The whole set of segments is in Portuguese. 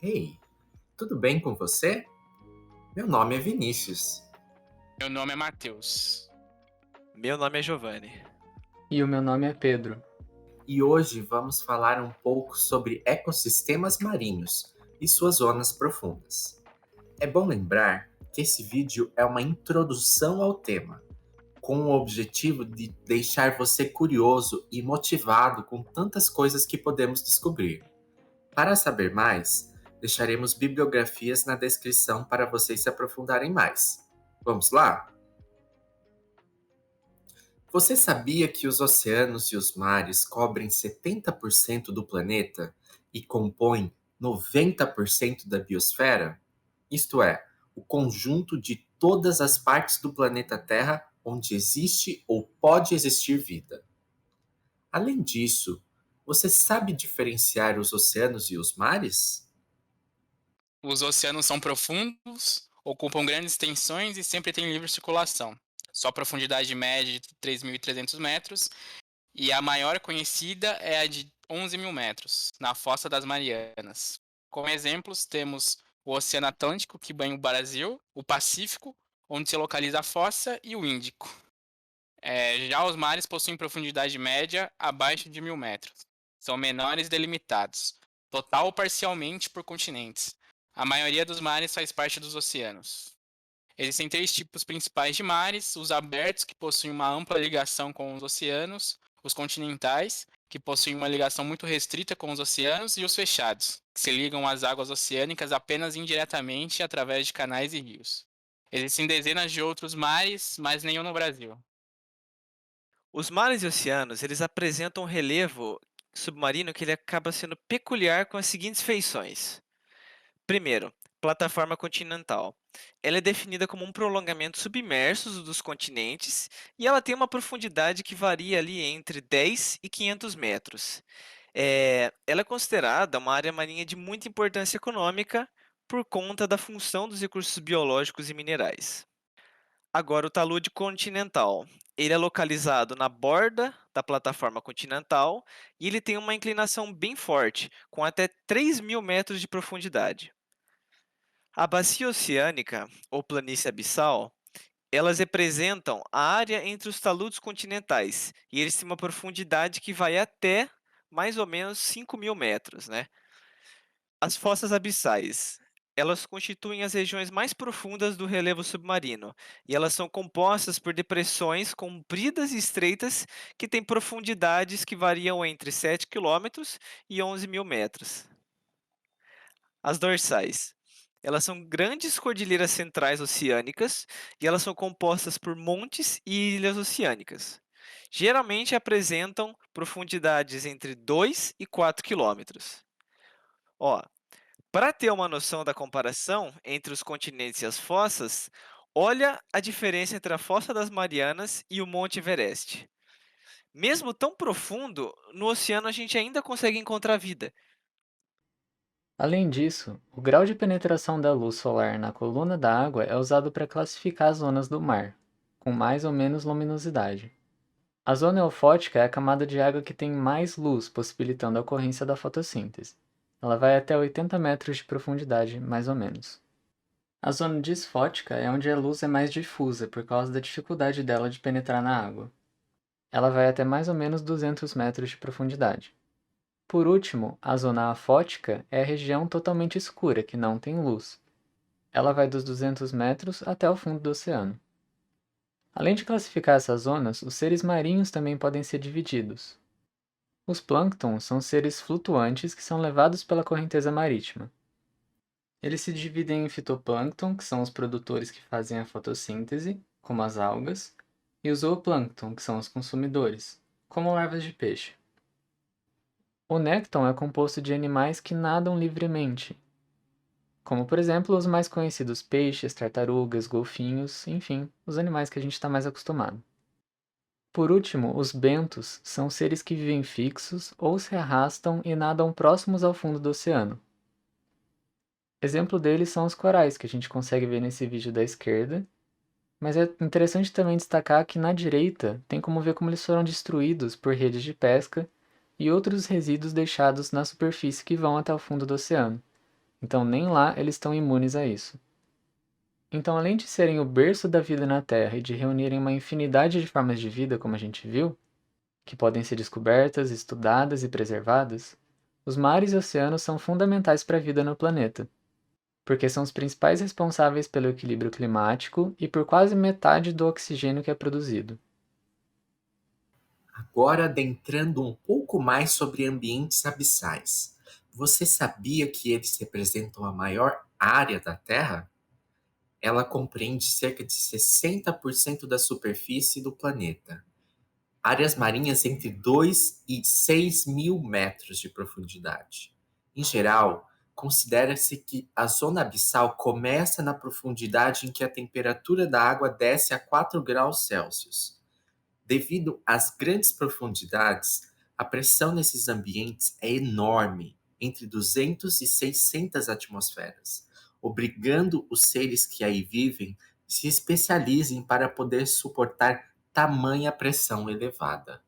Ei, tudo bem com você? Meu nome é Vinícius. Meu nome é Matheus. Meu nome é Giovanni. E o meu nome é Pedro. E hoje vamos falar um pouco sobre ecossistemas marinhos e suas zonas profundas. É bom lembrar que esse vídeo é uma introdução ao tema, com o objetivo de deixar você curioso e motivado com tantas coisas que podemos descobrir. Para saber mais, deixaremos bibliografias na descrição para vocês se aprofundarem mais. Vamos lá? Você sabia que os oceanos e os mares cobrem 70% do planeta e compõem 90% da biosfera? Isto é, o conjunto de todas as partes do planeta Terra onde existe ou pode existir vida. Além disso, você sabe diferenciar os oceanos e os mares? Os oceanos são profundos, ocupam grandes extensões e sempre têm livre circulação. Sua profundidade média de 3.300 metros e a maior conhecida é a de 11.000 metros, na Fossa das Marianas. Como exemplos, temos o Oceano Atlântico, que banha o Brasil, o Pacífico, onde se localiza a Fossa, e o Índico. Já os mares possuem profundidade média abaixo de 1.000 metros. São menores e delimitados, total ou parcialmente por continentes. A maioria dos mares faz parte dos oceanos. Existem três tipos principais de mares: os abertos, que possuem uma ampla ligação com os oceanos, os continentais, que possuem uma ligação muito restrita com os oceanos, e os fechados, que se ligam às águas oceânicas apenas indiretamente através de canais e rios. Existem dezenas de outros mares, mas nenhum no Brasil. Os mares e oceanos, eles apresentam um relevo submarino que ele acaba sendo peculiar com as seguintes feições. Primeiro, plataforma continental. Ela é definida como um prolongamento submerso dos continentes e ela tem uma profundidade que varia ali entre 10 e 500 metros. Ela é considerada uma área marinha de muita importância econômica por conta da função dos recursos biológicos e minerais. Agora, o talude continental. Ele é localizado na borda da plataforma continental e ele tem uma inclinação bem forte, com até 3.000 metros de profundidade. A bacia oceânica, ou planície abissal, elas representam a área entre os taludes continentais e eles têm uma profundidade que vai até mais ou menos 5.000 metros, né? As fossas abissais, elas constituem as regiões mais profundas do relevo submarino, e elas são compostas por depressões compridas e estreitas que têm profundidades que variam entre 7 quilômetros e 11.000 metros. As dorsais, elas são grandes cordilheiras centrais oceânicas e elas são compostas por montes e ilhas oceânicas. Geralmente apresentam profundidades entre 2 e 4 quilômetros. Ó, para ter uma noção da comparação entre os continentes e as fossas, olha a diferença entre a Fossa das Marianas e o Monte Everest. Mesmo tão profundo, no oceano a gente ainda consegue encontrar vida. Além disso, o grau de penetração da luz solar na coluna da água é usado para classificar as zonas do mar, com mais ou menos luminosidade. A zona eufótica é a camada de água que tem mais luz, possibilitando a ocorrência da fotossíntese. Ela vai até 80 metros de profundidade, mais ou menos. A zona disfótica é onde a luz é mais difusa por causa da dificuldade dela de penetrar na água. Ela vai até mais ou menos 200 metros de profundidade. Por último, a zona afótica é a região totalmente escura, que não tem luz. Ela vai dos 200 metros até o fundo do oceano. Além de classificar essas zonas, os seres marinhos também podem ser divididos. Os plânctons são seres flutuantes que são levados pela correnteza marítima. Eles se dividem em fitoplâncton, que são os produtores que fazem a fotossíntese, como as algas, e o zooplâncton, que são os consumidores, como larvas de peixe. O nécton é composto de animais que nadam livremente, como por exemplo os mais conhecidos peixes, tartarugas, golfinhos, enfim, os animais que a gente está mais acostumado. Por último, os bentos são seres que vivem fixos ou se arrastam e nadam próximos ao fundo do oceano. Exemplo deles são os corais, que a gente consegue ver nesse vídeo da esquerda, mas é interessante também destacar que na direita tem como ver como eles foram destruídos por redes de pesca e outros resíduos deixados na superfície que vão até o fundo do oceano. então nem lá eles estão imunes a isso. Então, além de serem o berço da vida na Terra e de reunirem uma infinidade de formas de vida, como a gente viu, que podem ser descobertas, estudadas e preservadas, os mares e oceanos são fundamentais para a vida no planeta, porque são os principais responsáveis pelo equilíbrio climático e por quase metade do oxigênio que é produzido. Agora, adentrando um pouco mais sobre ambientes abissais. Você sabia que eles representam a maior área da Terra? Ela compreende cerca de 60% da superfície do planeta. Áreas marinhas entre 2 e 6 mil metros de profundidade. Em geral, considera-se que a zona abissal começa na profundidade em que a temperatura da água desce a 4 graus Celsius. Devido às grandes profundidades, a pressão nesses ambientes é enorme, entre 200 e 600 atmosferas, obrigando os seres que aí vivem se especializem para poder suportar tamanha pressão elevada.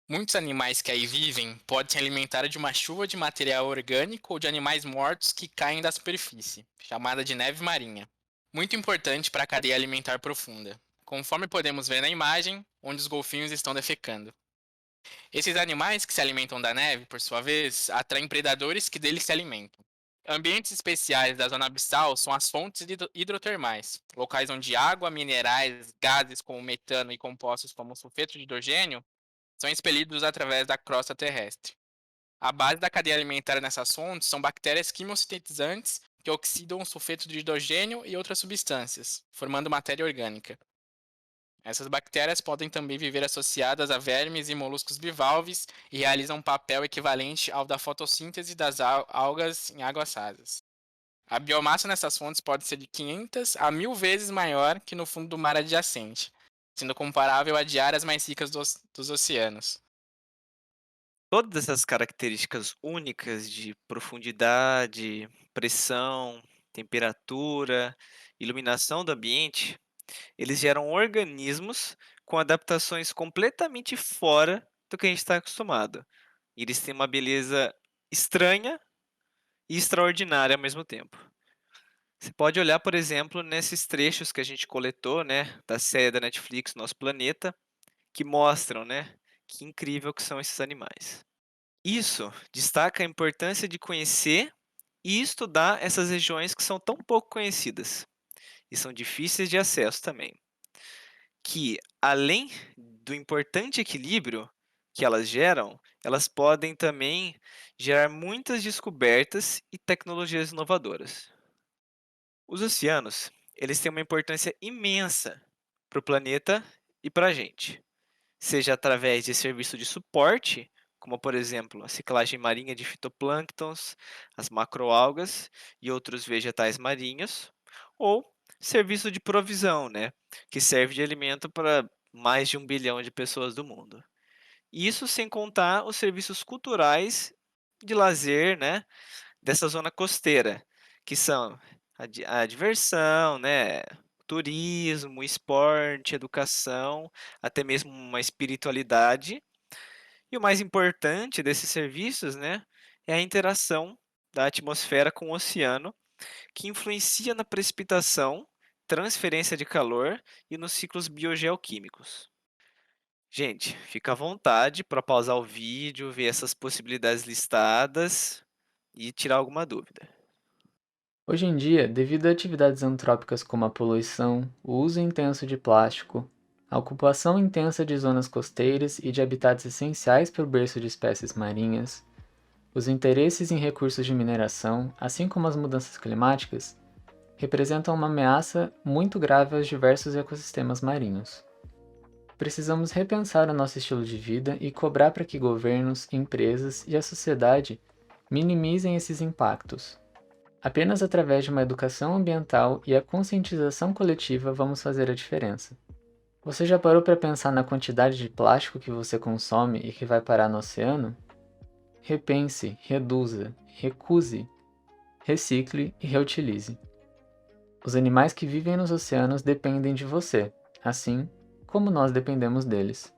Muitos animais que aí vivem podem se alimentar de uma chuva de material orgânico ou de animais mortos que caem da superfície, chamada de neve marinha. Muito importante para a cadeia alimentar profunda, conforme podemos ver na imagem, onde os golfinhos estão defecando. Esses animais que se alimentam da neve, por sua vez, atraem predadores que deles se alimentam. Ambientes especiais da zona abissal são as fontes hidrotermais, locais onde água, minerais, gases como metano e compostos como sulfeto de hidrogênio são expelidos através da crosta terrestre. A base da cadeia alimentar nessas fontes são bactérias quimiosintetizantes que oxidam o sulfeto de hidrogênio e outras substâncias, formando matéria orgânica. Essas bactérias podem também viver associadas a vermes e moluscos bivalves e realizam um papel equivalente ao da fotossíntese das algas em águas rasas. A biomassa nessas fontes pode ser de 500 a 1000 vezes maior que no fundo do mar adjacente, sendo comparável a de áreas mais ricas dos oceanos. Todas essas características únicas de profundidade, pressão, temperatura, iluminação do ambiente, eles geram organismos com adaptações completamente fora do que a gente está acostumado. E eles têm uma beleza estranha e extraordinária ao mesmo tempo. Você pode olhar, por exemplo, nesses trechos que a gente coletou, né, da série da Netflix Nosso Planeta, que mostram, né, que incrível que são esses animais. Isso destaca a importância de conhecer e estudar essas regiões que são tão pouco conhecidas e são difíceis de acesso também. Que, além do importante equilíbrio que elas geram, elas podem também gerar muitas descobertas e tecnologias inovadoras. Os oceanos, eles têm uma importância imensa para o planeta e para a gente, seja através de serviço de suporte, como por exemplo a ciclagem marinha de fitoplânctons, as macroalgas e outros vegetais marinhos, ou serviço de provisão, né, que serve de alimento para mais de 1 bilhão de pessoas do mundo. Isso sem contar os serviços culturais de lazer, né, dessa zona costeira, que são a diversão, né, turismo, esporte, educação, até mesmo uma espiritualidade. E o mais importante desses serviços, né, é a interação da atmosfera com o oceano, que influencia na precipitação, transferência de calor e nos ciclos biogeoquímicos. Gente, fica à vontade para pausar o vídeo, ver essas possibilidades listadas e tirar alguma dúvida. Hoje em dia, devido a atividades antrópicas como a poluição, o uso intenso de plástico, a ocupação intensa de zonas costeiras e de habitats essenciais para o berço de espécies marinhas, os interesses em recursos de mineração, assim como as mudanças climáticas, representam uma ameaça muito grave aos diversos ecossistemas marinhos. Precisamos repensar o nosso estilo de vida e cobrar para que governos, empresas e a sociedade minimizem esses impactos. Apenas através de uma educação ambiental e a conscientização coletiva vamos fazer a diferença. Você já parou para pensar na quantidade de plástico que você consome e que vai parar no oceano? Repense, reduza, recuse, recicle e reutilize. Os animais que vivem nos oceanos dependem de você, assim como nós dependemos deles.